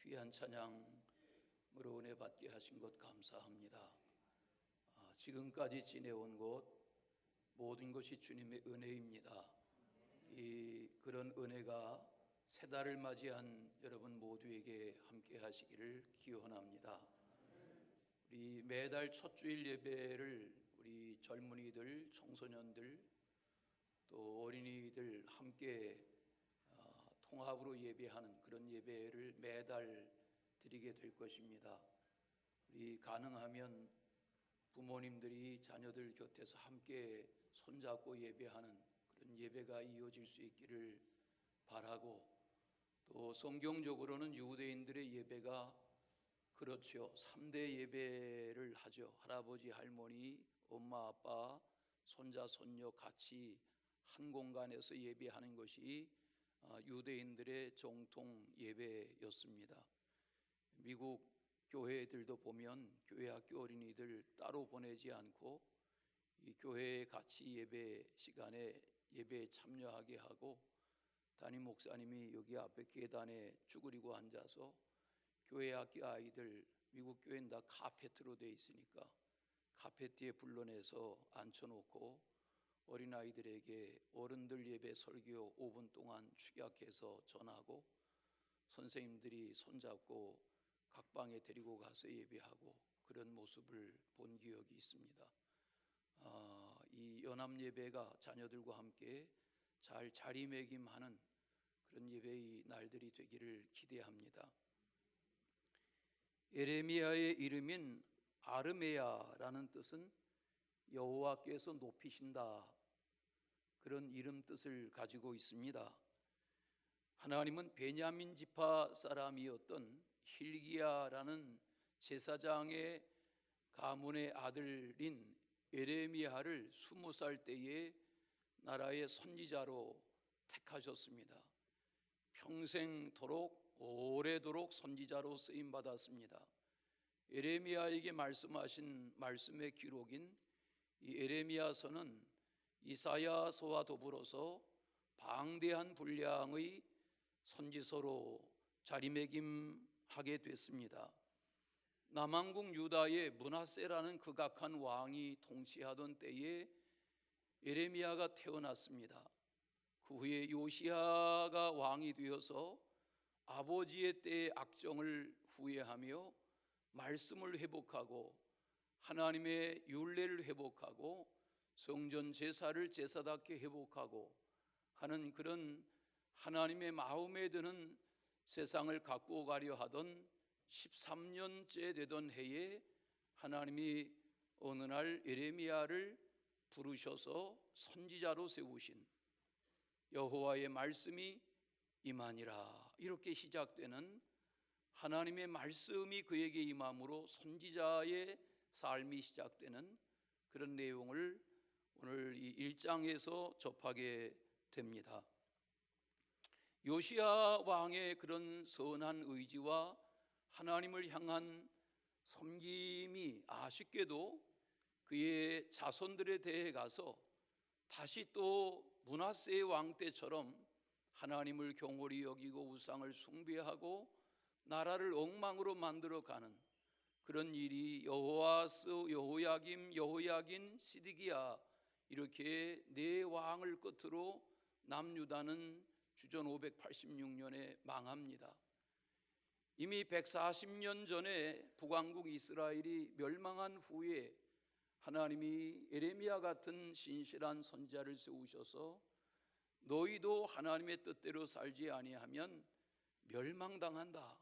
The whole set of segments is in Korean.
귀한 찬양으로 은혜 받게 하신 것 감사합니다. 지금까지 지내온 곳 모든 것이 주님의 은혜입니다. 그런 은혜가 새 달을 맞이한 여러분 모두에게 함께 하시기를 기원합니다. 우리 매달 첫 주일 예배를 우리 젊은이들, 청소년들 또 어린이들 함께 통합으로 예배하는 그런 예배를 매달 드리게 될 것입니다. 우리 가능하면 부모님들이 자녀들 곁에서 함께 손잡고 예배하는 그런 예배가 이어질 수 있기를 바라고, 또 성경적으로는 유대인들의 예배가 그렇죠, 3대 예배를 하죠. 할아버지, 할머니, 엄마, 아빠, 손자, 손녀 같이 한 공간에서 예배하는 것이 유대인들의 정통 예배였습니다. 미국 교회들도 보면 교회 학교 어린이들 따로 보내지 않고 이 교회에 같이 예배 시간에 예배에 참여하게 하고, 담임 목사님이 여기 앞에 계단에 쭈그리고 앉아서 교회 학교 아이들, 미국 교회는 다 카페트로 되어 있으니까 카페트에 불러내서 앉혀놓고 어린아이들에게 어른들 예배 설교 5분 동안 축약해서 전하고, 선생님들이 손잡고 각 방에 데리고 가서 예배하고, 그런 모습을 본 기억이 있습니다. 이 연합 예배가 자녀들과 함께 잘 자리매김하는 그런 예배의 날들이 되기를 기대합니다. 예레미야의 이름인 아르메야라는 뜻은 여호와께서 높이신다, 그런 이름 뜻을 가지고 있습니다. 하나님은 베냐민 지파 사람이었던 hil기야라는 제사장의 가문의 아들인 예레미야를 20살 때에 나라의 선지자로 택하셨습니다. 평생토록 오래도록 선지자로 쓰임 받았습니다. 예레미야에게 말씀하신 말씀의 기록인 이 예레미야서는 이사야서와 더불어서 방대한 분량의 선지서로 자리매김하게 됐습니다. 남왕국 유다의 므낫세라는 극악한 왕이 통치하던 때에 예레미야가 태어났습니다. 그 후에 요시야가 왕이 되어서 아버지의 때의 악정을 후회하며 말씀을 회복하고 하나님의 율례를 회복하고 성전 제사를 제사답게 회복하고 하는 그런 하나님의 마음에 드는 세상을 가꾸어 가려 하던 13년째 되던 해에 하나님이 어느 날 예레미야를 부르셔서 선지자로 세우신 여호와의 말씀이 임하니라, 이렇게 시작되는 하나님의 말씀이 그에게 임함으로 선지자의 삶이 시작되는 그런 내용을 오늘 이 1장에서 접하게 됩니다. 요시야 왕의 그런 선한 의지와 하나님을 향한 섬김이 아쉽게도 그의 자손들에 대해 가서 다시 또 므낫세 왕 때처럼 하나님을 경홀히 여기고 우상을 숭배하고 나라를 엉망으로 만들어가는 그런 일이 여호아스, 여호야김, 여호야긴, 시드기야, 이렇게 네 왕을 끝으로 남유다는 주전 586년에 망합니다. 이미 140년 전에 북왕국 이스라엘이 멸망한 후에 하나님이 예레미야 같은 신실한 선지자를 세우셔서 너희도 하나님의 뜻대로 살지 아니하면 멸망당한다,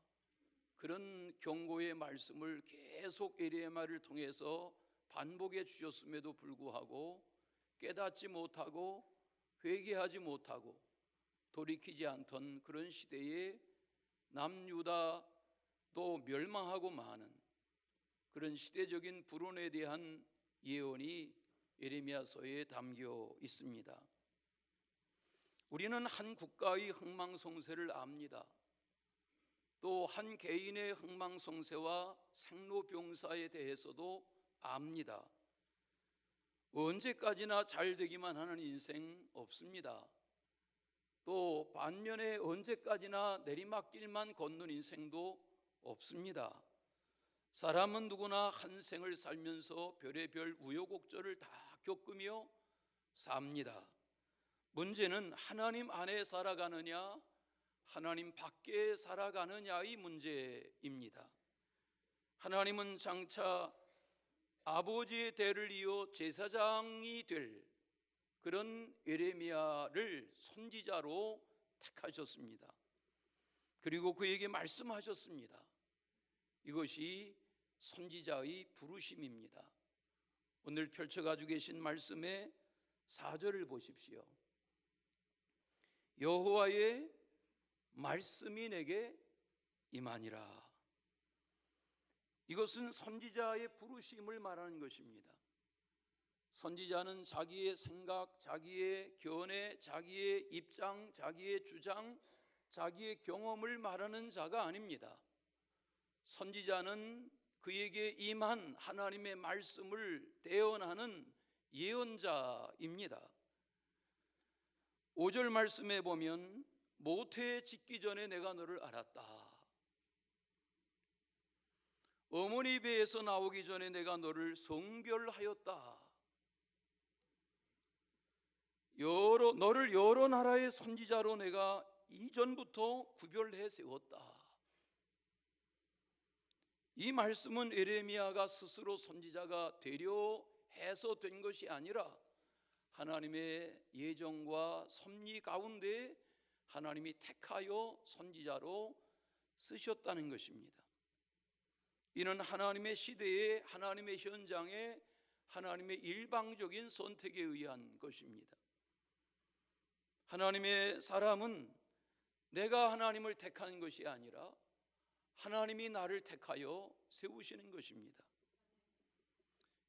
그런 경고의 말씀을 계속 예레미야를 통해서 반복해 주셨음에도 불구하고 깨닫지 못하고 회개하지 못하고 돌이키지 않던 그런 시대에 남유다도 멸망하고 마는 그런 시대적인 불운에 대한 예언이 예레미야서에 담겨 있습니다. 우리는 한 국가의 흥망성쇠를 압니다. 또 한 개인의 흥망성쇠와 생로병사에 대해서도 압니다. 언제까지나 잘 되기만 하는 인생 없습니다. 또 반면에 언제까지나 내리막길만 걷는 인생도 없습니다. 사람은 누구나 한 생을 살면서 별의별 우여곡절을 다 겪으며 삽니다. 문제는 하나님 안에 살아가느냐 하나님 밖에 살아가느냐의 문제입니다. 하나님은 장차 아버지의 대를 이어 제사장이 될 그런 예레미야를 선지자로 택하셨습니다. 그리고 그에게 말씀하셨습니다. 이것이 선지자의 부르심입니다. 오늘 펼쳐가지고 계신 말씀의 4절을 보십시오. 여호와의 말씀이 내게 임하니라. 이것은 선지자의 부르심을 말하는 것입니다. 선지자는 자기의 생각, 자기의 견해, 자기의 입장, 자기의 주장, 자기의 경험을 말하는 자가 아닙니다. 선지자는 그에게 임한 하나님의 말씀을 대언하는 예언자입니다. 5절 말씀에 보면 모태에 짓기 전에 내가 너를 알았다. 어머니 배에서 나오기 전에 내가 너를 성별하였다. 너를 여러 나라의 선지자로 내가 이전부터 구별해 세웠다. 이 말씀은 예레미야가 스스로 선지자가 되려 해서 된 것이 아니라 하나님의 예정과 섭리 가운데 하나님이 택하여 선지자로 쓰셨다는 것입니다. 이는 하나님의 시대에 하나님의 현장에 하나님의 일방적인 선택에 의한 것입니다. 하나님의 사람은 내가 하나님을 택하는 것이 아니라 하나님이 나를 택하여 세우시는 것입니다.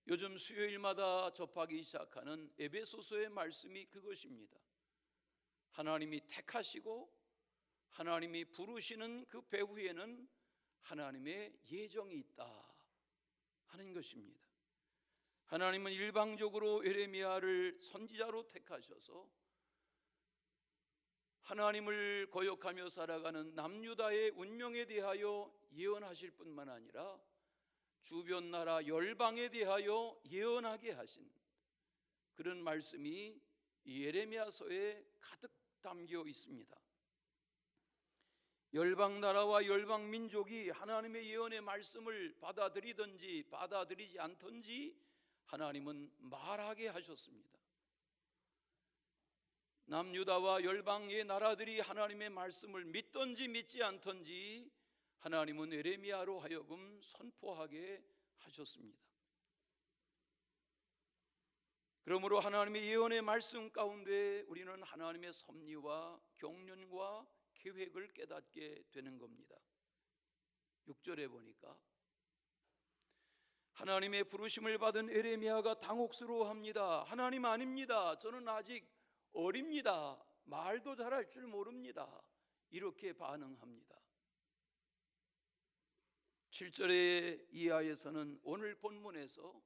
요즘 수요일마다 접하기 시작하는 에베소서의 말씀이 그것입니다. 하나님이 택하시고 하나님이 부르시는 그 배후에는 하나님의 예정이 있다 하는 것입니다. 하나님은 일방적으로 예레미야를 선지자로 택하셔서 하나님을 거역하며 살아가는 남유다의 운명에 대하여 예언하실 뿐만 아니라 주변 나라 열방에 대하여 예언하게 하신 그런 말씀이 이 예레미야서에 가득 담겨 있습니다. 열방 나라와 열방 민족이 하나님의 예언의 말씀을 받아들이든지 받아들이지 않든지 하나님은 말하게 하셨습니다. 남유다와 열방의 나라들이 하나님의 말씀을 믿든지 믿지 않든지 하나님은 예레미야로 하여금 선포하게 하셨습니다. 그러므로 하나님의 예언의 말씀 가운데 우리는 하나님의 섭리와 경륜과 계획을 깨닫게 되는 겁니다. 6절에 보니까 하나님의 부르심을 받은 예레미야가 당혹스러워합니다. 하나님 아닙니다. 저는 아직 어립니다. 말도 잘할 줄 모릅니다. 이렇게 반응합니다. 7절의 이하에서는 오늘 본문에서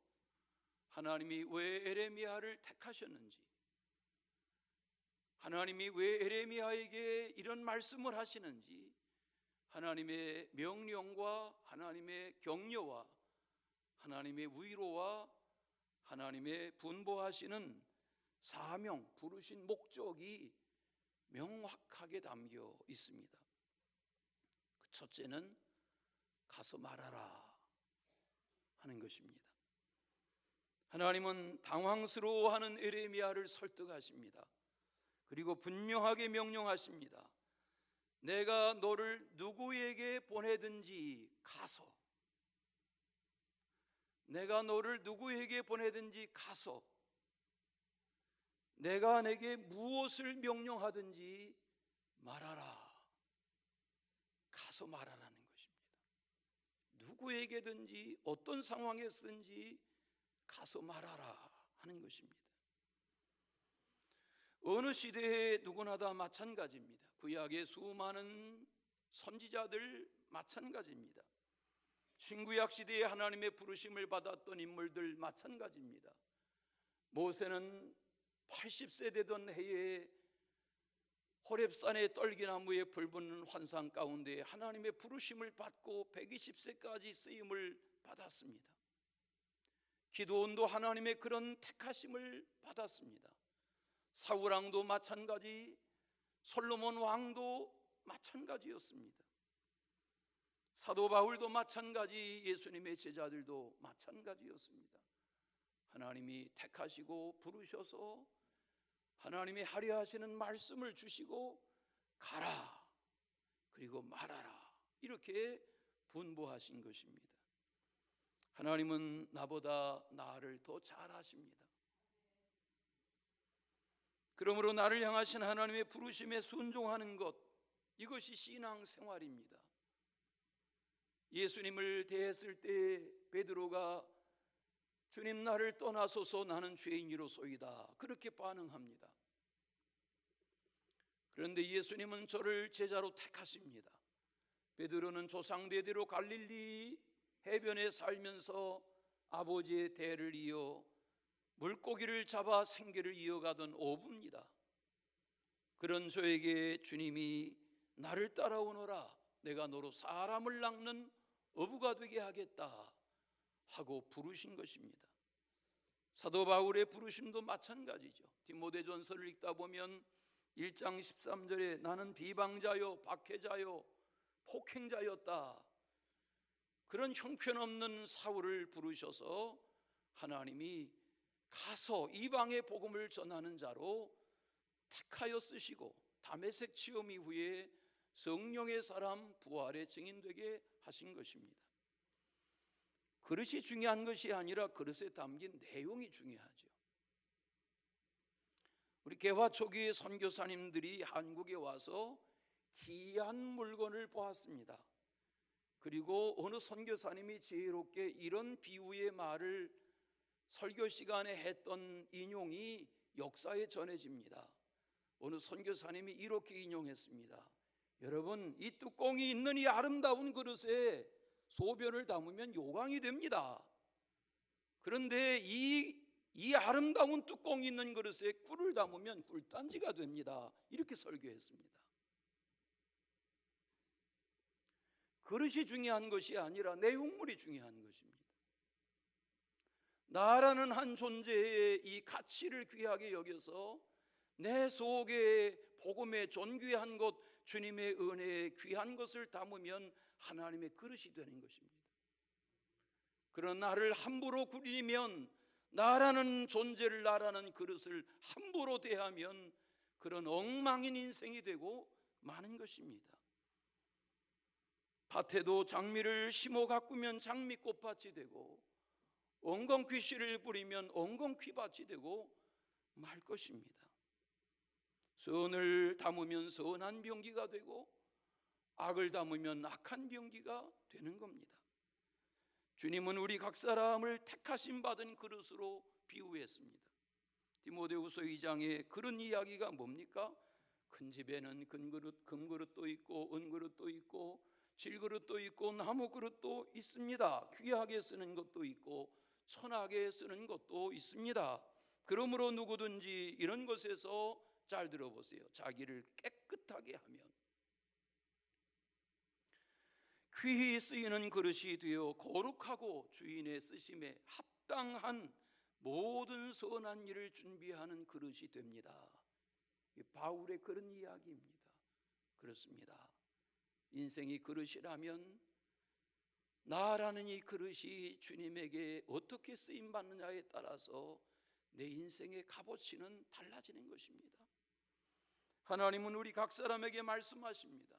하나님이 왜 예레미야를 택하셨는지, 하나님이 왜 예레미야에게 이런 말씀을 하시는지 하나님의 명령과 하나님의 격려와 하나님의 위로와 하나님의 분보하시는 사명, 부르신 목적이 명확하게 담겨 있습니다. 첫째는 가서 말하라 하는 것입니다. 하나님은 당황스러워하는 예레미야를 설득하십니다. 그리고 분명하게 명령하십니다. 내가 너를 누구에게 보내든지 가서, 내가 너를 누구에게 보내든지 가서, 내가 내게 무엇을 명령하든지 말하라. 가서 말하라는 것입니다. 누구에게든지 어떤 상황에서든지 가서 말하라 하는 것입니다. 어느 시대에 누구나 다 마찬가지입니다. 구약의 수많은 선지자들 마찬가지입니다. 신구약 시대에 하나님의 부르심을 받았던 인물들 마찬가지입니다. 모세는 80세 되던 해에 호렙산의 떨기나무에 불붙는 환상 가운데 하나님의 부르심을 받고 120세까지 쓰임을 받았습니다. 기드온도 하나님의 그런 택하심을 받았습니다. 사울왕도 마찬가지, 솔로몬 왕도 마찬가지였습니다. 사도 바울도 마찬가지, 예수님의 제자들도 마찬가지였습니다. 하나님이 택하시고 부르셔서 하나님이 하려 하시는 말씀을 주시고 가라, 그리고 말하라, 이렇게 분부하신 것입니다. 하나님은 나보다 나를 더 잘 아십니다. 그러므로 나를 향하신 하나님의 부르심에 순종하는 것, 이것이 신앙생활입니다. 예수님을 대했을 때 베드로가 주님, 나를 떠나소서, 나는 죄인이로소이다, 그렇게 반응합니다. 그런데 예수님은 저를 제자로 택하십니다. 베드로는 조상대대로 갈릴리 해변에 살면서 아버지의 대를 이어 물고기를 잡아 생계를 이어가던 어부입니다. 그런 저에게 주님이 나를 따라오너라, 내가 너로 사람을 낚는 어부가 되게 하겠다 하고 부르신 것입니다. 사도 바울의 부르심도 마찬가지죠. 디모데전서를 읽다 보면 1장 13절에 나는 비방자요 박해자요 폭행자였다, 그런 형편없는 사울을 부르셔서 하나님이 가서 이방의 복음을 전하는 자로 택하여 쓰시고 다메섹 체험 이후에 성령의 사람 부활의 증인되게 하신 것입니다. 그릇이 중요한 것이 아니라 그릇에 담긴 내용이 중요하죠. 우리 개화 초기의 선교사님들이 한국에 와서 귀한 물건을 보았습니다. 그리고 어느 선교사님이 지혜롭게 이런 비유의 말을 설교 시간에 했던 인용이 역사에 전해집니다. 어느 선교사님이 이렇게 인용했습니다. 여러분, 이 뚜껑이 있는 이 아름다운 그릇에 소변을 담으면 요강이 됩니다. 그런데 이 아름다운 뚜껑이 있는 그릇에 꿀을 담으면 꿀단지가 됩니다. 이렇게 설교했습니다. 그릇이 중요한 것이 아니라 내용물이 중요한 것입니다. 나라는 한 존재의 이 가치를 귀하게 여겨서 내 속에 복음의 존귀한 것, 주님의 은혜의 귀한 것을 담으면 하나님의 그릇이 되는 것입니다. 그런 나를 함부로 구리면, 나라는 존재를, 나라는 그릇을 함부로 대하면 그런 엉망인 인생이 되고 마는 것입니다. 밭에도 장미를 심어 가꾸면 장미꽃밭이 되고 엉겅퀴씨를 뿌리면 엉겅퀴밭이 되고 말 것입니다. 선을 담으면 선한 병기가 되고 악을 담으면 악한 병기가 되는 겁니다. 주님은 우리 각 사람을 택하심 받은 그릇으로 비유했습니다. 디모데후서 2장에 그런 이야기가 뭡니까? 큰 집에는 금그릇, 금그릇도 있고 은그릇도 있고 질그릇도 있고 나무그릇도 있습니다. 귀하게 쓰는 것도 있고 천하게 쓰는 것도 있습니다. 그러므로 누구든지 이런 것에서, 잘 들어보세요, 자기를 깨끗하게 하면 귀히 쓰이는 그릇이 되어 거룩하고 주인의 쓰심에 합당한 모든 선한 일을 준비하는 그릇이 됩니다. 바울의 그런 이야기입니다. 그렇습니다. 인생이 그릇이라면 나라는 이 그릇이 주님에게 어떻게 쓰임받느냐에 따라서 내 인생의 값어치는 달라지는 것입니다. 하나님은 우리 각 사람에게 말씀하십니다.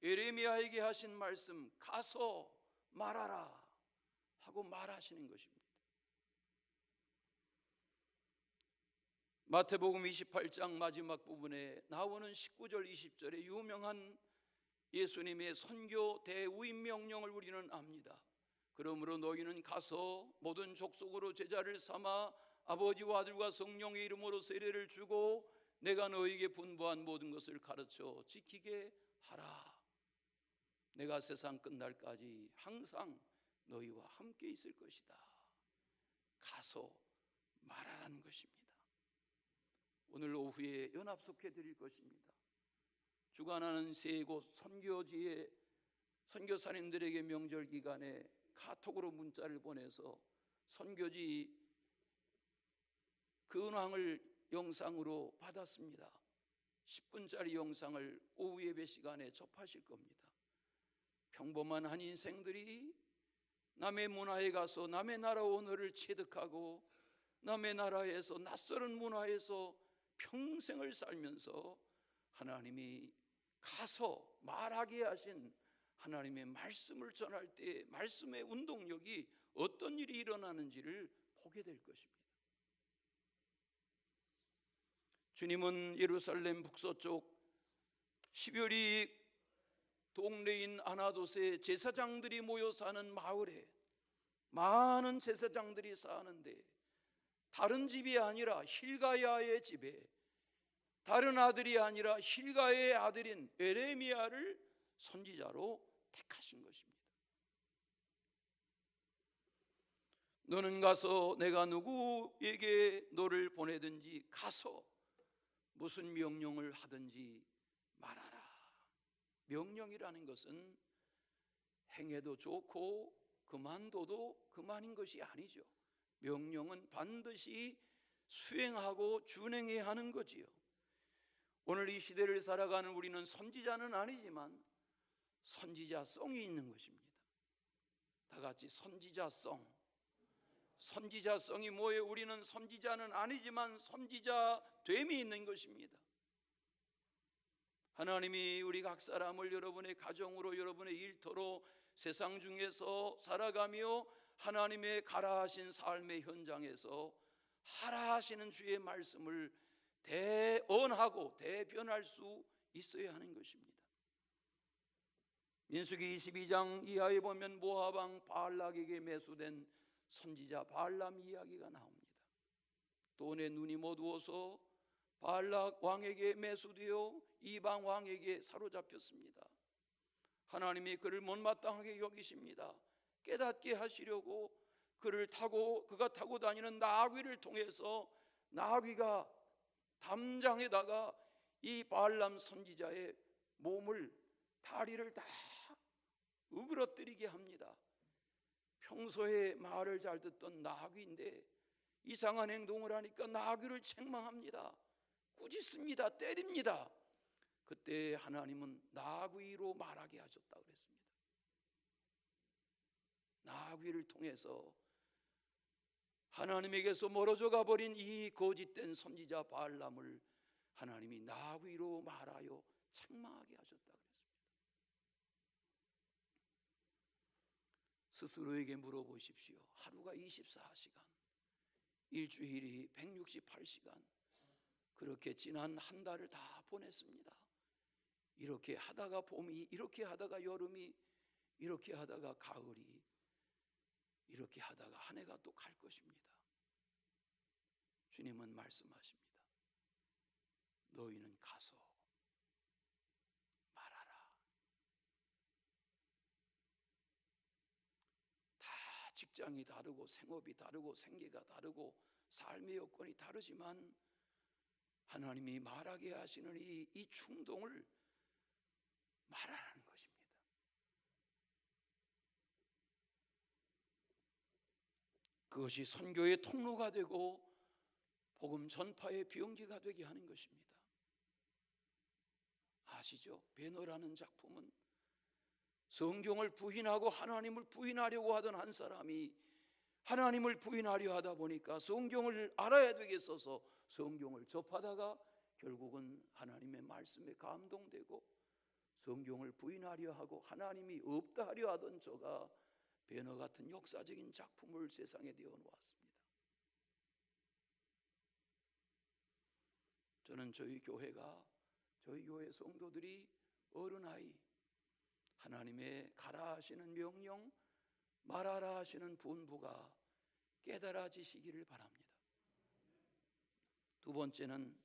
예레미야에게 하신 말씀, 가서 말하라 하고 말하시는 것입니다. 마태복음 28장 마지막 부분에 나오는 19절 20절의 유명한 예수님의 선교 대우임 명령을 우리는 압니다. 그러므로 너희는 가서 모든 족속으로 제자를 삼아 아버지와 아들과 성령의 이름으로 세례를 주고 내가 너희에게 분부한 모든 것을 가르쳐 지키게 하라. 내가 세상 끝날까지 항상 너희와 함께 있을 것이다. 가서 말하라는 것입니다. 오늘 오후에 연합속해 드릴 것입니다. 주관하는 세 곳 선교지에 선교사님들에게 명절 기간에 카톡으로 문자를 보내서 선교지 근황을 영상으로 받았습니다. 10분짜리 영상을 오후 예배 시간에 접하실 겁니다. 평범한 한 인생들이 남의 문화에 가서 남의 나라 언어를 체득하고 남의 나라에서 낯설은 문화에서 평생을 살면서 하나님이 가서 말하게 하신 하나님의 말씀을 전할 때 말씀의 운동력이 어떤 일이 일어나는지를 보게 될 것입니다. 주님은 예루살렘 북서쪽 12월이 동네인 아나도스의 제사장들이 모여 사는 마을에 많은 제사장들이 사는데 다른 집이 아니라 힐가야의 집에 다른 아들이 아니라 힐가야의 아들인 에레미야를 선지자로 택하신 것입니다. 너는 가서 내가 누구에게 너를 보내든지 가서 무슨 명령을 하든지 말하라. 명령이라는 것은 행해도 좋고 그만둬도 그만인 것이 아니죠. 명령은 반드시 수행하고 준행해야 하는 거지요. 오늘 이 시대를 살아가는 우리는 선지자는 아니지만 선지자성이 있는 것입니다. 다 같이 선지자성. 선지자성이 뭐예요? 우리는 선지자는 아니지만 선지자됨이 있는 것입니다. 하나님이 우리 각 사람을 여러분의 가정으로 여러분의 일터로 세상 중에서 살아가며 하나님의 가라 하신 삶의 현장에서 하라 하시는 주의 말씀을 대언하고 대변할 수 있어야 하는 것입니다. 민수기 22장 이하에 보면 모압 왕 바알락에게 매수된 선지자 바알람 이야기가 나옵니다. 돈에 눈이 어두워서 바알락 왕에게 매수되어 이방 왕에게 사로잡혔습니다. 하나님이 그를 못마땅하게 여기십니다. 깨닫게 하시려고 그가 타고 다니는 나귀를 통해서 나귀가 담장에다가 이 바알람 선지자의 몸을 다리를 다 으그러뜨리게 합니다. 평소에 말을 잘 듣던 나귀인데 이상한 행동을 하니까 나귀를 책망합니다. 꾸짖습니다. 때립니다. 그때 하나님은 나귀로 말하게 하셨다고 그랬습니다. 나귀를 통해서 하나님에게서 멀어져 가버린 이 거짓된 선지자 바알람을 하나님이 나귀로 말하여 책망하게 하셨다고 그랬습니다. 스스로에게 물어보십시오. 하루가 24시간, 일주일이 168시간, 그렇게 지난 한 달을 다 보냈습니다. 이렇게 하다가 봄이, 이렇게 하다가 여름이, 이렇게 하다가 가을이, 이렇게 하다가 한 해가 또 갈 것입니다. 주님은 말씀하십니다. 너희는 가서 말하라. 다 직장이 다르고 생업이 다르고 생계가 다르고 삶의 여건이 다르지만 하나님이 말하게 하시는 이 충동을 말하라는 것입니다. 그것이 선교의 통로가 되고 복음 전파의 비용기가 되게 하는 것입니다. 아시죠? 베너라는 작품은 성경을 부인하고 하나님을 부인하려고 하던 한 사람이 하나님을 부인하려 하다 보니까 성경을 알아야 되겠어서 성경을 접하다가 결국은 하나님의 말씀에 감동되고 성경을 부인하려 하고 하나님이 없다 하려 하던 저가 베너 같은 역사적인 작품을 세상에 내어놓았습니다. 저는 저희 교회 성도들이 어른아이 하나님의 가라 하시는 명령, 말하라 하시는 분부가 깨달아지시기를 바랍니다. 두 번째는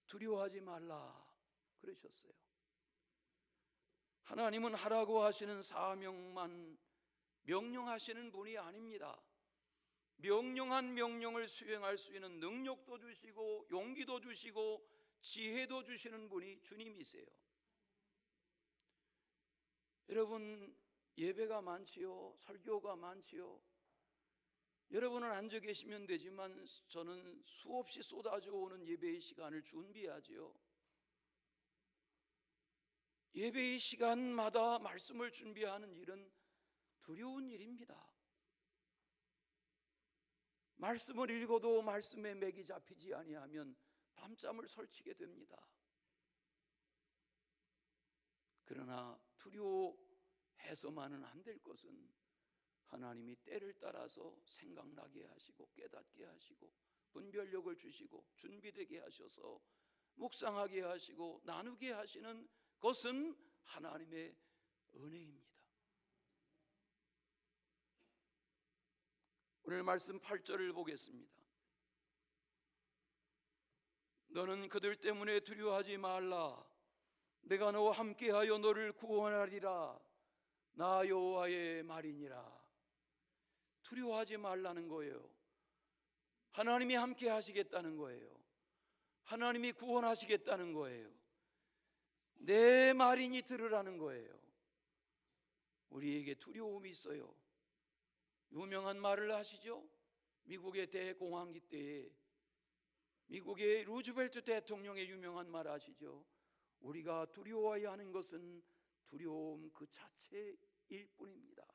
두려워하지 말라 그러셨어요. 하나님은 하라고 하시는 사명만 명령하시는 분이 아닙니다. 명령한 명령을 수행할 수 있는 능력도 주시고 용기도 주시고 지혜도 주시는 분이 주님이세요. 여러분, 예배가 많지요, 설교가 많지요. 여러분은 앉아 계시면 되지만 저는 수없이 쏟아져 오는 예배의 시간을 준비하지요. 예배의 시간마다 말씀을 준비하는 일은 두려운 일입니다. 말씀을 읽어도 말씀에 맥이 잡히지 아니하면 밤잠을 설치게 됩니다. 그러나 두려워해서만은 안 될 것은 하나님이 때를 따라서 생각나게 하시고 깨닫게 하시고 분별력을 주시고 준비되게 하셔서 묵상하게 하시고 나누게 하시는 것은 하나님의 은혜입니다. 오늘 말씀 8절을 보겠습니다. 너는 그들 때문에 두려워하지 말라. 내가 너와 함께하여 너를 구원하리라. 나 여호와의 말이니라. 두려워하지 말라는 거예요. 하나님이 함께 하시겠다는 거예요. 하나님이 구원하시겠다는 거예요. 내 말이니 들으라는 거예요. 우리에게 두려움이 있어요. 유명한 말을 아시죠? 미국의 대공황기 때에 미국의 루즈벨트 대통령의 유명한 말 아시죠? 우리가 두려워해야 하는 것은 두려움 그 자체일 뿐입니다.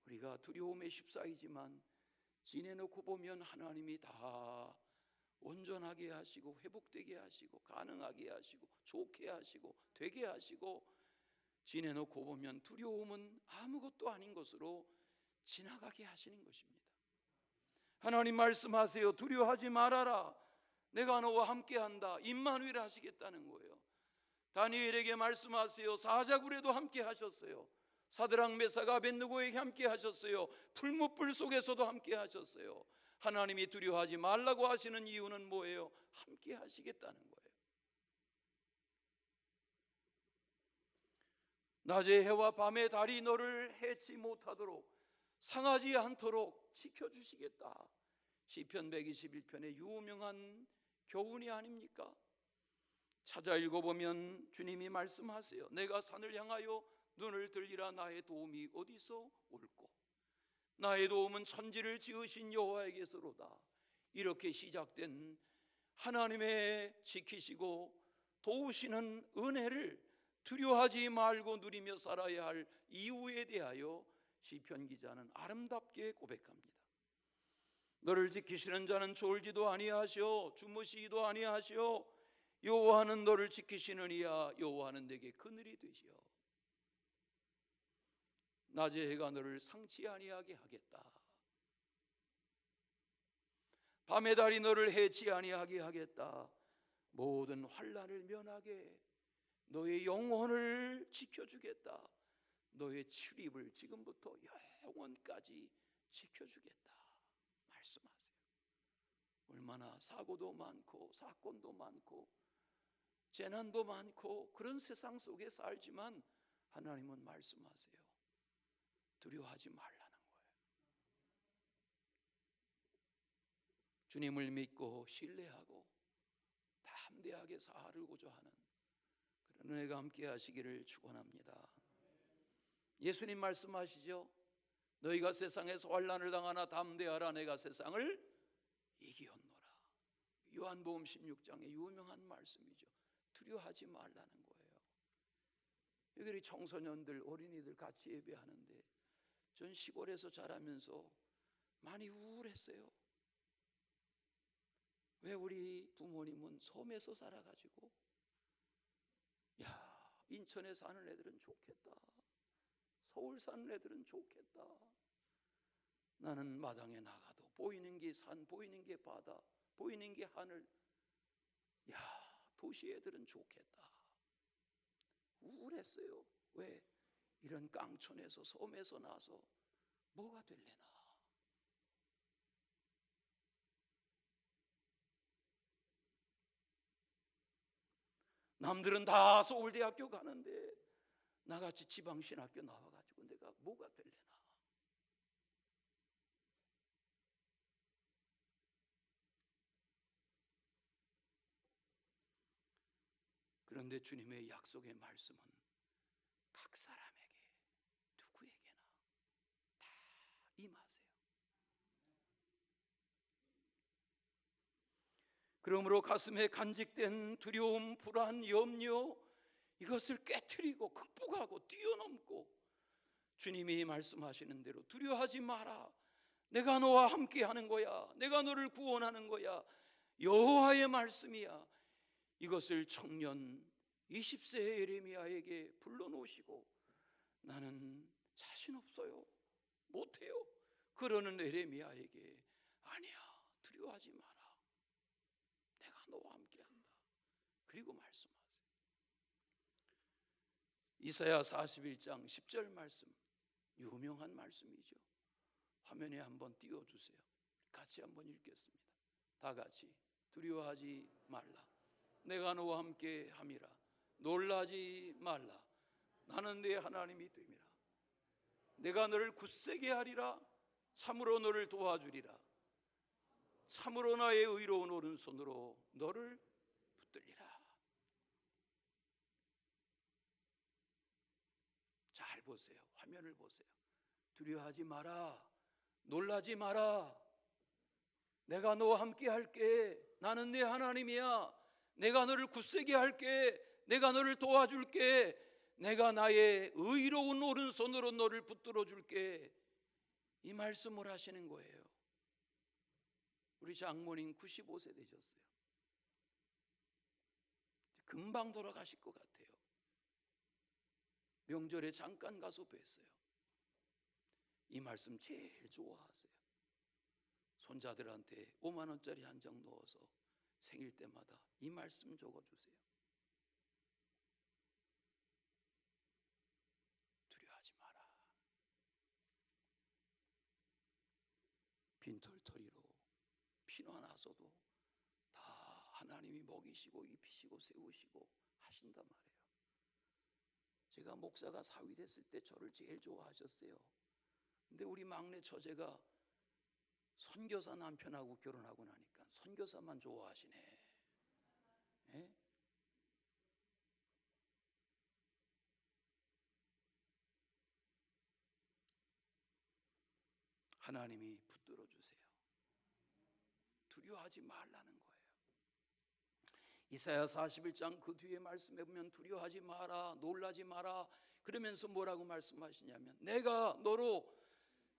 우리가 두려움에 휩싸이지만 지내놓고 보면 하나님이 다 온전하게 하시고 회복되게 하시고 가능하게 하시고 좋게 하시고 되게 하시고 지내놓고 보면 두려움은 아무것도 아닌 것으로 지나가게 하시는 것입니다. 하나님 말씀하세요. 두려워하지 말아라. 내가 너와 함께한다. 임마누엘 하시겠다는 거예요. 다니엘에게 말씀하세요. 사자굴에도 함께 하셨어요. 사드락 메삭 아벳느고에게 함께 하셨어요. 풀무불 속에서도 함께 하셨어요. 하나님이 두려워하지 말라고 하시는 이유는 뭐예요? 함께 하시겠다는 거예요. 낮의 해와 밤의 달이 너를 해치 못하도록 상하지 않도록 지켜주시겠다. 시편 121편의 유명한 교훈이 아닙니까? 찾아 읽어보면 주님이 말씀하세요. 내가 산을 향하여 눈을 들리라. 나의 도움이 어디서 올꼬? 나의 도움은 천지를 지으신 여호와에게서로다. 이렇게 시작된 하나님의 지키시고 도우시는 은혜를 두려워하지 말고 누리며 살아야 할 이유에 대하여 시편 기자는 아름답게 고백합니다. 너를 지키시는 자는 졸지도 아니하시오 주무시기도 아니하시오. 여호와는 너를 지키시느니야. 여호와는 내게 그늘이 되시오. 낮의 해가 너를 상치 아니하게 하겠다. 밤의 달이 너를 해치 아니하게 하겠다. 모든 환난을 면하게 너의 영혼을 지켜주겠다. 너의 출입을 지금부터 영원까지 지켜주겠다 말씀하세요. 얼마나 사고도 많고 사건도 많고 재난도 많고 그런 세상 속에 살지만 하나님은 말씀하세요. 두려워하지 말라는 거예요. 주님을 믿고 신뢰하고 담대하게 살고자 하는 그런 은혜가 함께 하시기를 축원합니다. 예수님 말씀하시죠. 너희가 세상에서 환난을 당하나 담대하라. 내가 세상을 이기었노라. 요한복음 16장의 유명한 말씀이죠. 두려워하지 말라는 거예요. 여기 청소년들 어린이들 같이 예배하는데 전 시골에서 자라면서 많이 우울했어요. 왜 우리 부모님은 섬에서 살아가지고 야 인천에 사는 애들은 좋겠다. 서울 사는 애들은 좋겠다. 나는 마당에 나가도 보이는 게 산, 보이는 게 바다, 보이는 게 하늘. 야 도시 애들은 좋겠다. 우울했어요. 왜? 이런 깡촌에서 섬에서 나서 뭐가 될래나. 남들은 다 서울대학교 가는데 나같이 지방신학교 나와가지고 내가 뭐가 될래나. 그런데 주님의 약속의 말씀은 각 사람에게, 누구에게나 다 임하세요. 그러므로 가슴에 간직된 두려움, 불안, 염려, 이것을 깨트리고 극복하고 뛰어넘고 주님이 말씀하시는 대로 두려워하지 마라. 내가 너와 함께 하는 거야. 내가 너를 구원하는 거야. 여호와의 말씀이야. 이것을 청년 20세의 예레미야에게 불러놓으시고 나는 자신 없어요, 못해요, 그러는 예레미야에게 아니야, 두려워하지 마라. 내가 너와 함께 한다. 그리고 말씀하세요. 이사야 41장 10절 말씀, 유명한 말씀이죠. 화면에 한번 띄워주세요. 같이 한번 읽겠습니다. 다 같이. 두려워하지 말라. 내가 너와 함께 함이라. 놀라지 말라. 나는 네 하나님이 됨이라. 내가 너를 굳세게 하리라. 참으로 너를 도와주리라. 참으로 나의 의로운 오른손으로 너를 붙들리라. 잘 보세요. 화면을 보세요. 두려워하지 마라. 놀라지 마라. 내가 너와 함께 할게. 나는 네 하나님이야. 내가 너를 굳세게 할게. 내가 너를 도와줄게. 내가 나의 의로운 오른손으로 너를 붙들어 줄게. 이 말씀을 하시는 거예요. 우리 장모님 95세 되셨어요. 금방 돌아가실 것 같아요. 명절에 잠깐 가서 뵀어요. 이 말씀 제일 좋아하세요. 손자들한테 5만 원짜리 한 장 넣어서 생일 때마다 이 말씀 적어주세요. 두려워하지 마라. 빈털터리로 피나나서도 다 하나님이 먹이시고 입히시고 세우시고 하신단 말이에요. 제가 목사가 사위 됐을 때 저를 제일 좋아하셨어요. 근데 우리 막내 처제가 선교사 남편하고 결혼하고 나니까 선교사만 좋아하시네. 예? 하나님이 붙들어 주세요. 두려워하지 말라는 거예요. 이사야 41장 그 뒤에 말씀해 보면 두려워하지 마라, 놀라지 마라, 그러면서 뭐라고 말씀하시냐면 내가 너로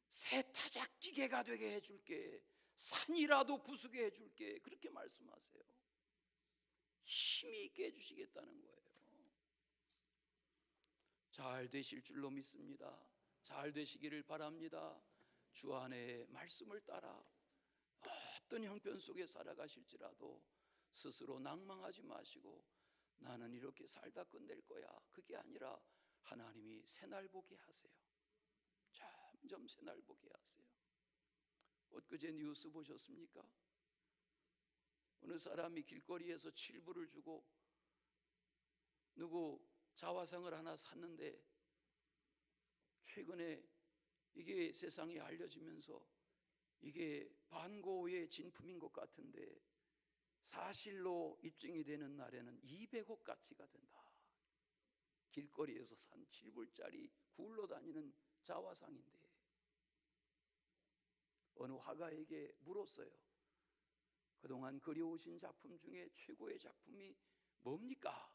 새 타작 기계가 되게 해줄게. 산이라도 부수게 해줄게. 그렇게 말씀하세요. 힘이 있게 해주시겠다는 거예요. 잘 되실 줄로 믿습니다. 잘 되시기를 바랍니다. 주 안에 말씀을 따라 어떤 형편 속에 살아가실지라도 스스로 낭망하지 마시고 나는 이렇게 살다 끝낼 거야, 그게 아니라 하나님이 새날 보게 하세요. 점점 새날 보게 하세요. 엊그제 뉴스 보셨습니까? 어느 사람이 길거리에서 칠부를 주고 누구 자화상을 하나 샀는데 최근에 이게 세상에 알려지면서 이게 반고의 진품인 것 같은데 사실로 입증이 되는 날에는 200억 가치가 된다. 길거리에서 산 7불짜리 굴러다니는 자화상인데 어느 화가에게 물었어요. 그동안 그려오신 작품 중에 최고의 작품이 뭡니까?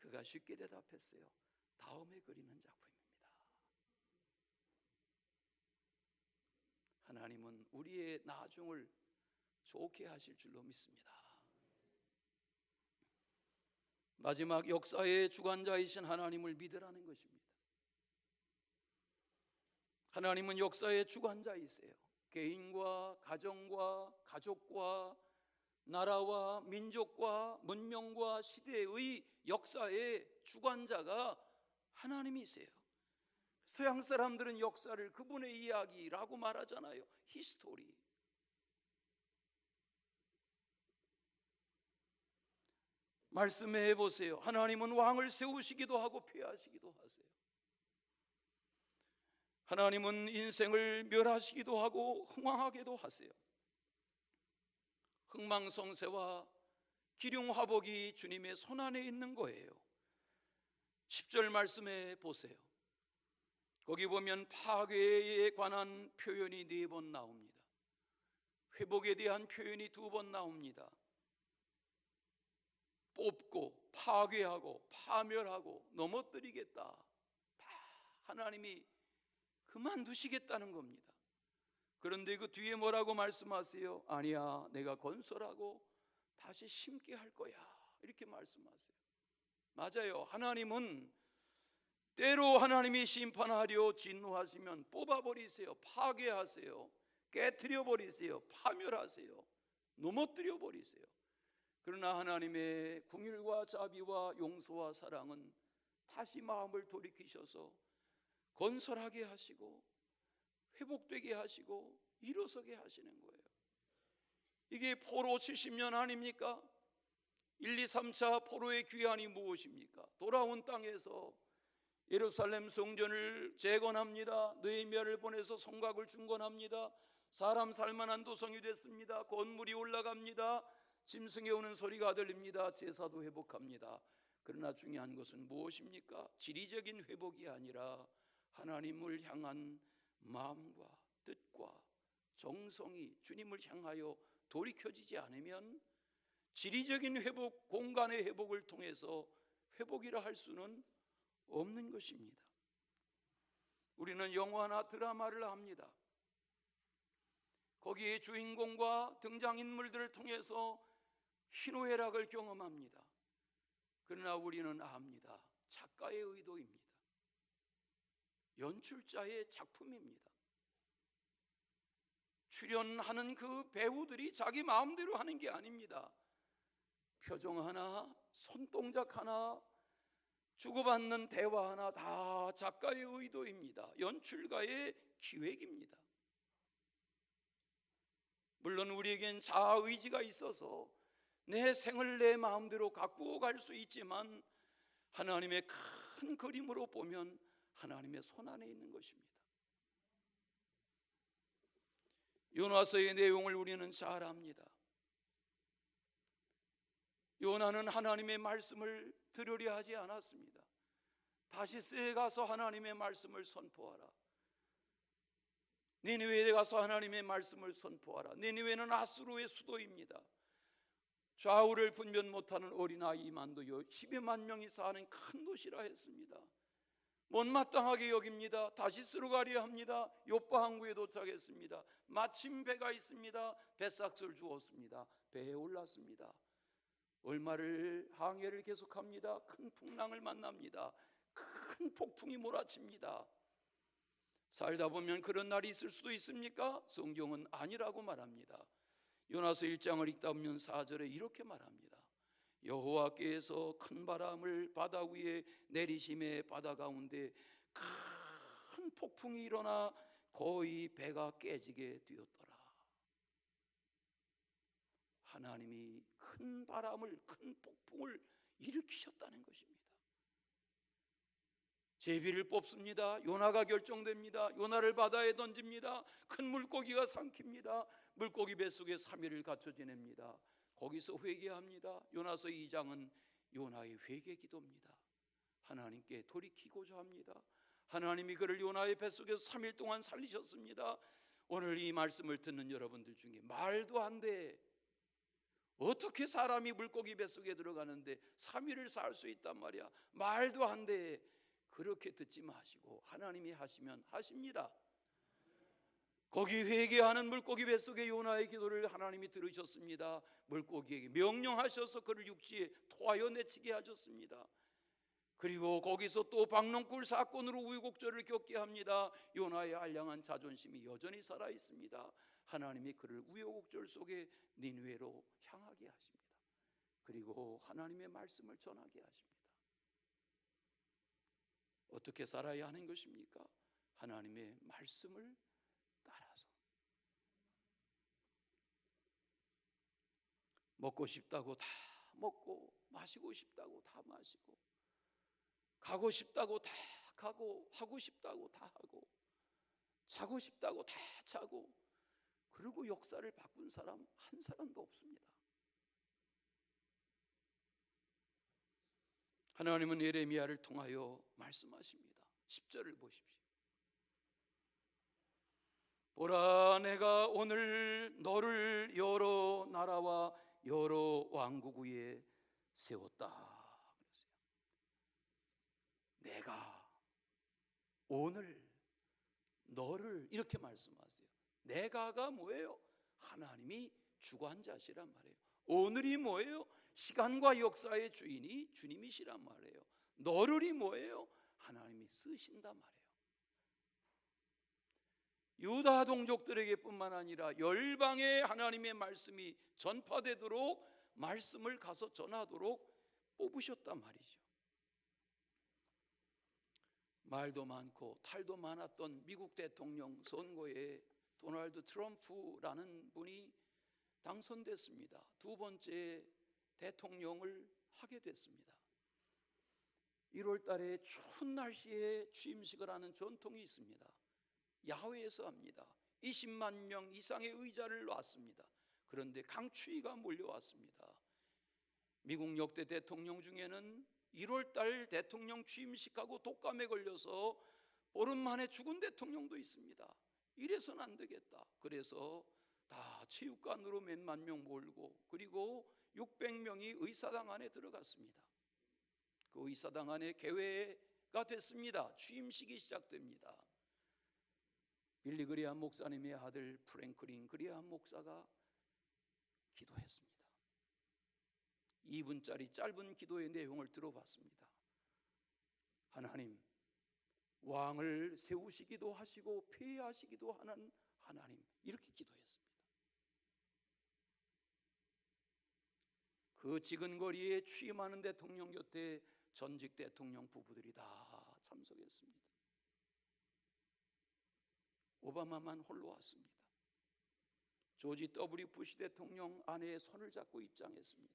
그가 쉽게 대답했어요. 다음에 그리는 작품입니다. 하나님은 우리의 나중을 좋게 하실 줄로 믿습니다. 마지막 역사의 주관자이신 하나님을 믿으라는 것입니다. 하나님은 역사의 주관자이세요. 개인과 가정과 가족과 나라와 민족과 문명과 시대의 역사의 주관자가 하나님이세요. 서양 사람들은 역사를 그분의 이야기라고 말하잖아요. 히스토리. 말씀해 보세요. 하나님은 왕을 세우시기도 하고 폐하시기도 하세요. 하나님은 인생을 멸하시기도 하고 흥왕하게도 하세요. 흥망성쇠와 기륭화복이 주님의 손안에 있는 거예요. 10절 말씀에 보세요. 거기 보면 파괴에 관한 표현이 4번 나옵니다. 회복에 대한 표현이 2번 나옵니다. 뽑고 파괴하고 파멸하고 넘어뜨리겠다, 다 하나님이 그만두시겠다는 겁니다. 그런데 그 뒤에 뭐라고 말씀하세요? 아니야, 내가 건설하고 다시 심게 할 거야, 이렇게 말씀하세요. 맞아요. 하나님은 때로 하나님이 심판하려 진노하시면 뽑아버리세요. 파괴하세요. 깨트려버리세요. 파멸하세요. 넘어뜨려버리세요. 그러나 하나님의 긍휼과 자비와 용서와 사랑은 다시 마음을 돌이키셔서 건설하게 하시고 회복되게 하시고 일어서게 하시는 거예요. 이게 포로 70년 아닙니까? 1, 2, 3차 포로의 귀환이 무엇입니까? 돌아온 땅에서 예루살렘 성전을 재건합니다. 느헤미야를 보내서 성곽을 중건합니다. 사람 살만한 도성이 됐습니다. 건물이 올라갑니다. 짐승이 오는 소리가 들립니다. 제사도 회복합니다. 그러나 중요한 것은 무엇입니까? 지리적인 회복이 아니라 하나님을 향한 마음과 뜻과 정성이 주님을 향하여 돌이켜지지 않으면 지리적인 회복, 공간의 회복을 통해서 회복이라 할 수는 없는 것입니다. 우리는 영화나 드라마를 합니다. 거기에 주인공과 등장인물들을 통해서 희노애락을 경험합니다. 그러나 우리는 압니다. 작가의 의도입니다. 연출자의 작품입니다. 출연하는 그 배우들이 자기 마음대로 하는 게 아닙니다. 표정 하나, 손동작 하나, 주고받는 대화 하나 다 작가의 의도입니다. 연출가의 기획입니다. 물론 우리에겐 자아의지가 있어서 내 생을 내 마음대로 가꾸어 갈 수 있지만 하나님의 큰 그림으로 보면 하나님의 손안에 있는 것입니다. 요나서의 내용을 우리는 잘 압니다. 요나는 하나님의 말씀을 들으려 하지 않았습니다. 다시스에 가서 하나님의 말씀을 선포하라. 니느웨에 가서 하나님의 말씀을 선포하라. 니느웨는 아수르의 수도입니다. 좌우를 분별 못하는 어린아이만도 10여만 명이 사는 큰 도시라 했습니다. 못마땅하게 여깁니다. 다시스로 가려 합니다. 요파 항구에 도착했습니다. 마침 배가 있습니다. 배삭스를 주었습니다. 배에 올랐습니다. 얼마를 항해를 계속합니다. 큰 풍랑을 만납니다. 큰 폭풍이 몰아칩니다. 살다 보면 그런 날이 있을 수도 있습니까? 성경은 아니라고 말합니다. 요나서 1장을 읽다 보면 4절에 이렇게 말합니다. 여호와께서 큰 바람을 바다 위에 내리심에 바다 가운데 큰 폭풍이 일어나 거의 배가 깨지게 되었더라. 하나님이 큰 바람을, 큰 폭풍을 일으키셨다는 것입니다. 제비를 뽑습니다. 요나가 결정됩니다. 요나를 바다에 던집니다. 큰 물고기가 삼킵니다. 물고기 뱃속에 3일을 갇혀 지냅니다. 거기서 회개합니다. 요나서 2장은 요나의 회개 기도입니다. 하나님께 돌이키고자 합니다. 하나님이 그를 요나의 뱃속에서 3일 동안 살리셨습니다. 오늘 이 말씀을 듣는 여러분들 중에 말도 안 돼, 어떻게 사람이 물고기 뱃속에 들어가는데 3일을 살 수 있단 말이야, 말도 안 돼, 그렇게 듣지 마시고 하나님이 하시면 하십니다. 거기 회개하는 물고기 뱃속의 요나의 기도를 하나님이 들으셨습니다. 물고기에게 명령하셔서 그를 육지에 토하여 내치게 하셨습니다. 그리고 거기서 또 박농굴 사건으로 우유곡절을 겪게 합니다. 요나의 알량한 자존심이 여전히 살아 있습니다. 하나님이 그를 우여곡절 속에 니느웨로 향하게 하십니다. 그리고 하나님의 말씀을 전하게 하십니다. 어떻게 살아야 하는 것입니까? 하나님의 말씀을 따라서. 먹고 싶다고 다 먹고, 마시고 싶다고 다 마시고, 가고 싶다고 다 가고, 하고 싶다고 다 하고, 자고 싶다고 다 자고, 그리고 역사를 바꾼 사람 한 사람도 없습니다. 하나님은 예레미야를 통하여 말씀하십니다. 10절을 보십시오. 보라, 내가 오늘 너를 여러 나라와 여러 왕국 위에 세웠다. 내가 오늘 너를, 이렇게 말씀하세요. 내가가 뭐예요? 하나님이 주관자시란 말이에요. 오늘이 뭐예요? 시간과 역사의 주인이 주님이시란 말이에요. 너를이 뭐예요? 하나님이 쓰신단 말이에요. 유다 동족들에게 뿐만 아니라 열방에 하나님의 말씀이 전파되도록, 말씀을 가서 전하도록 뽑으셨단 말이죠. 말도 많고 탈도 많았던 미국 대통령 선거에 도널드 트럼프라는 분이 당선됐습니다. 두 번째 대통령을 하게 됐습니다. 1월 달에 추운 날씨에 취임식을 하는 전통이 있습니다. 야외에서 합니다. 20만 명 이상의 의자를 놨습니다. 그런데 강추위가 몰려왔습니다. 미국 역대 대통령 중에는 1월 달 대통령 취임식하고 독감에 걸려서 보름 만에 죽은 대통령도 있습니다. 이래서는 안 되겠다. 그래서 다 체육관으로 몇만 명 몰고, 그리고 600명이 의사당 안에 들어갔습니다. 그 의사당 안에 개회가 됐습니다. 취임식이 시작됩니다. 빌리 그레이엄 목사님의 아들 프랭클린 그레이엄 목사가 기도했습니다. 2분짜리 짧은 기도의 내용을 들어봤습니다. 하나님, 왕을 세우시기도 하시고 폐하시기도 하는 하나님, 이렇게 기도했습니다. 그 지근거리에 취임하는 대통령 곁에 전직 대통령 부부들이 다 참석했습니다. 오바마만 홀로 왔습니다. 조지 W. 부시 대통령 아내의 손을 잡고 입장했습니다.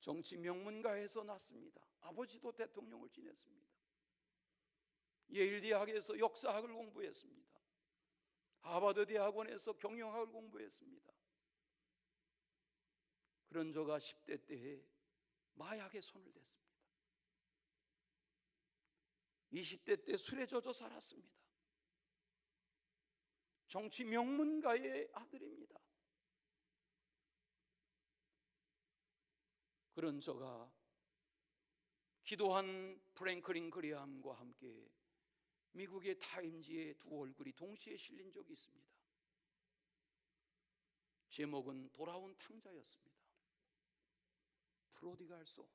정치 명문가에서 났습니다. 아버지도 대통령을 지냈습니다. 예일 대학에서 역사학을 공부했습니다. 하버드 대학원에서 경영학을 공부했습니다. 그런 저가 10대 때에 마약에 손을 댔습니다. 20대 때 술에 젖어 살았습니다. 정치 명문가의 아들입니다. 그런 저가 기도한 프랭클린 그레이엄과 함께 미국의 타임지에 두 얼굴이 동시에 실린 적이 있습니다. 제목은 돌아온 탕자였습니다. 프로디갈 손.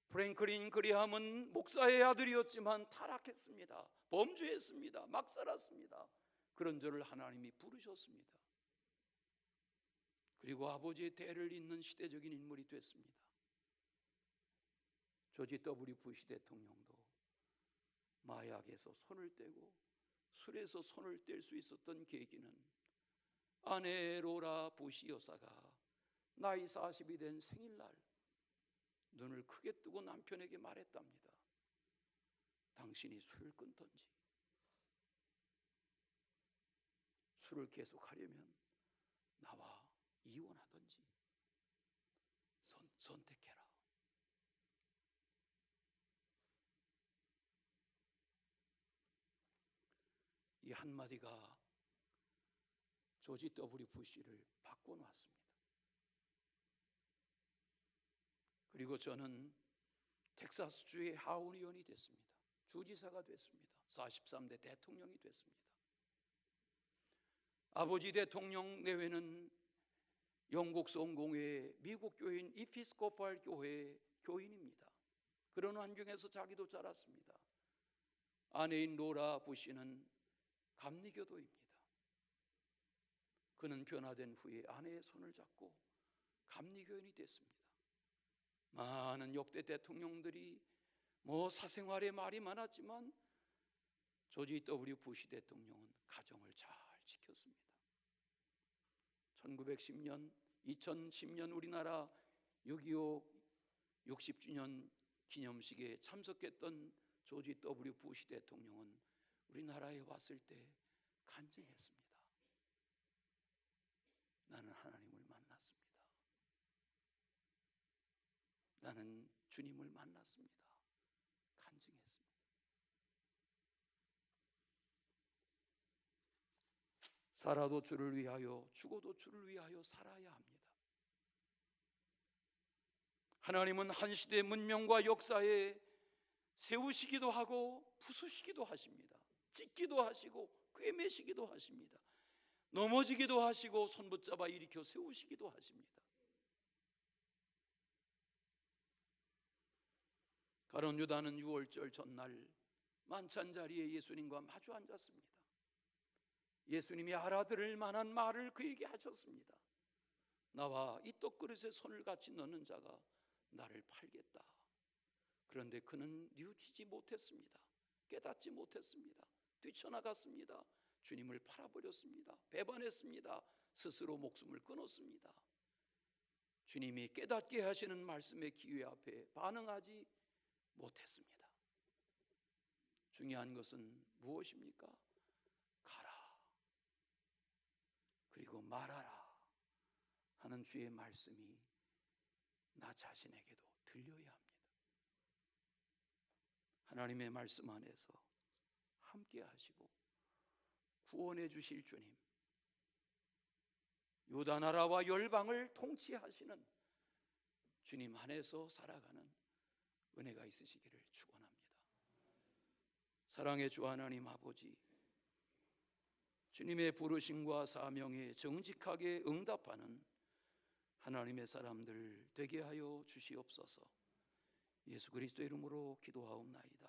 프랭클린 그레이엄은 목사의 아들이었지만 타락했습니다. 범죄했습니다. 막 살았습니다. 그런 저를 하나님이 부르셨습니다. 그리고 아버지의 대를 잇는 시대적인 인물이 됐습니다. 조지 W. 부시 대통령도 마약에서 손을 떼고 술에서 손을 뗄 수 있었던 계기는 아내 로라 부시 여사가 나이 40이 된 생일날 눈을 크게 뜨고 남편에게 말했답니다. 당신이 술을 끊던지 술을 계속하려면 나와 이혼하든지 선택해라. 이 한마디가 조지 W. 부시를 바꿔놨습니다. 그리고 저는 텍사스주의 하원의원이 됐습니다. 주지사가 됐습니다. 43대 대통령이 됐습니다. 아버지 대통령 내외는 영국 성공회 미국 교회인 이피스코팔 교회 교인입니다. 그런 환경에서 자기도 자랐습니다. 아내인 로라 부시는 감리교도입니다. 그는 변화된 후에 아내의 손을 잡고 감리교인이 됐습니다. 많은 역대 대통령들이 사생활에 말이 많았지만 조지 W. 부시 대통령은 가정을 잘 지켰습니다. 1910년, 2010년 우리나라 6.25 60주년 기념식에 참석했던 조지 W. 부시 대통령은 우리나라에 왔을 때 간증했습니다. 나는 하나님 나는 주님을 만났습니다. 간증했습니다. 살아도 주를 위하여, 죽어도 주를 위하여 살아야 합니다. 하나님은 한 시대의 문명과 역사에 세우시기도 하고 부수시기도 하십니다. 찢기도 하시고 꿰매시기도 하십니다. 넘어지기도 하시고 손 붙잡아 일으켜 세우시기도 하십니다. 가룟 유다는 6월절 전날 만찬 자리에 예수님과 마주 앉았습니다. 예수님이 알아들을 만한 말을 그에게 하셨습니다. 나와 이 떡그릇에 손을 같이 넣는 자가 나를 팔겠다. 그런데 그는 뉘우치지 못했습니다. 깨닫지 못했습니다. 뛰쳐나갔습니다. 주님을 팔아버렸습니다. 배반했습니다. 스스로 목숨을 끊었습니다. 주님이 깨닫게 하시는 말씀의 기회 앞에 반응하지 못했습니다. 중요한 것은 무엇입니까? 가라, 그리고 말하라 하는 주의 말씀이 나 자신에게도 들려야 합니다. 하나님의 말씀 안에서 함께 하시고 구원해 주실 주님, 유다 나라와 열방을 통치하시는 주님 안에서 살아가는 은혜가 있으시기를 축원합니다. 사랑의 주 하나님 아버지, 주님의 부르심과 사명에 정직하게 응답하는 하나님의 사람들 되게 하여 주시옵소서. 예수 그리스도 이름으로 기도하옵나이다.